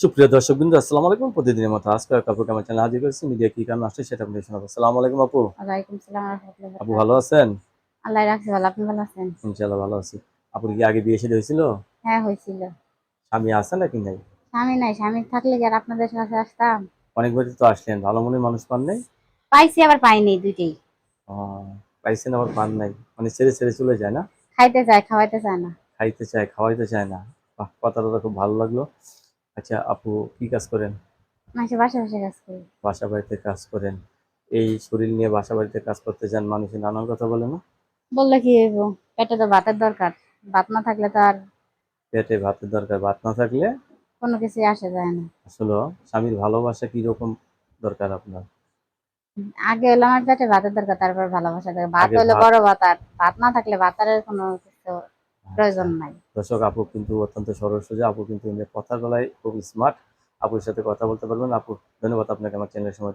সুপ্রিয় দর্শকবৃন্দ, আসসালামু আলাইকুম। প্রতিদিনের মতো আজকে আপুকে আমার চ্যানেলে হাজির করেছি। মিডিয়া কি কারণে আসছে সেটা আপনাদের শোনাবো। আসসালামু আলাইকুম আপু। ওয়ালাইকুম সালাম রাহমাতুল্লাহি ওয়া আপু ভালো বারাকাতুহু। আছেন? আল্লাহ রাখছে ভালো। আপনি ভালো আছেন? ইনশাআল্লাহ ভালো আছি। আপুর কি আগে বিয়ে শাদী হয়েছিল? হ্যাঁ, হইছিল। স্বামী আছে নাকি নাই? স্বামী নাই। স্বামী থাকলে কি আর আপনাদের কাছে আসতাম? অনেকবারই তো আসলেন, ভালো মনের মানুষ পান নাই? পাইছি আবার পাইনি দুইটাই। ও, পাইছেন আবার পান নাই, মানে ছেড়ে ছেড়ে চলে যায় না? খাইতে চায়, খাওয়াইতে চায় না। খাইতে চায় খাওয়াইতে চায় না। বাহ, কথাটা খুব ভালো লাগলো। আচ্ছা আপু, কি কাজ করেন? মাসে বাসা বাসা কাজ করি। বাসা বাড়িতে কাজ করেন? এই শরীর নিয়ে বাসা বাড়িতে কাজ করতে যান, মানুষে নানান কথা বলে না? বললে কি হইব? পেটে তো ভাতের দরকার। ভাত না থাকলে তো আর পেটে ভাতের দরকার, ভাত না থাকলে কোনো কিছুই আসে যায় না। আসলে স্বামীর ভালোবাসা কিরকম দরকার আপনার? আগে হলো আমার পেটে ভাতের দরকার, তারপর ভালোবাসা দরকার। ভাত আগে হইলো ভাত। বড় ভাত, আর ভাত না থাকলে ভাতারের কোনো কিছু আচ্ছা, প্রয়োজন নাই। দর্শক আপু কিন্তু অত্যন্ত সরল সোজা, আপু কিন্তু এমনি কথার গলায় খুব স্মার্ট। আপুর সাথে কথা বলতে পারবেন। আপু ধন্যবাদ আপনাকে আমার চ্যানেলের সময়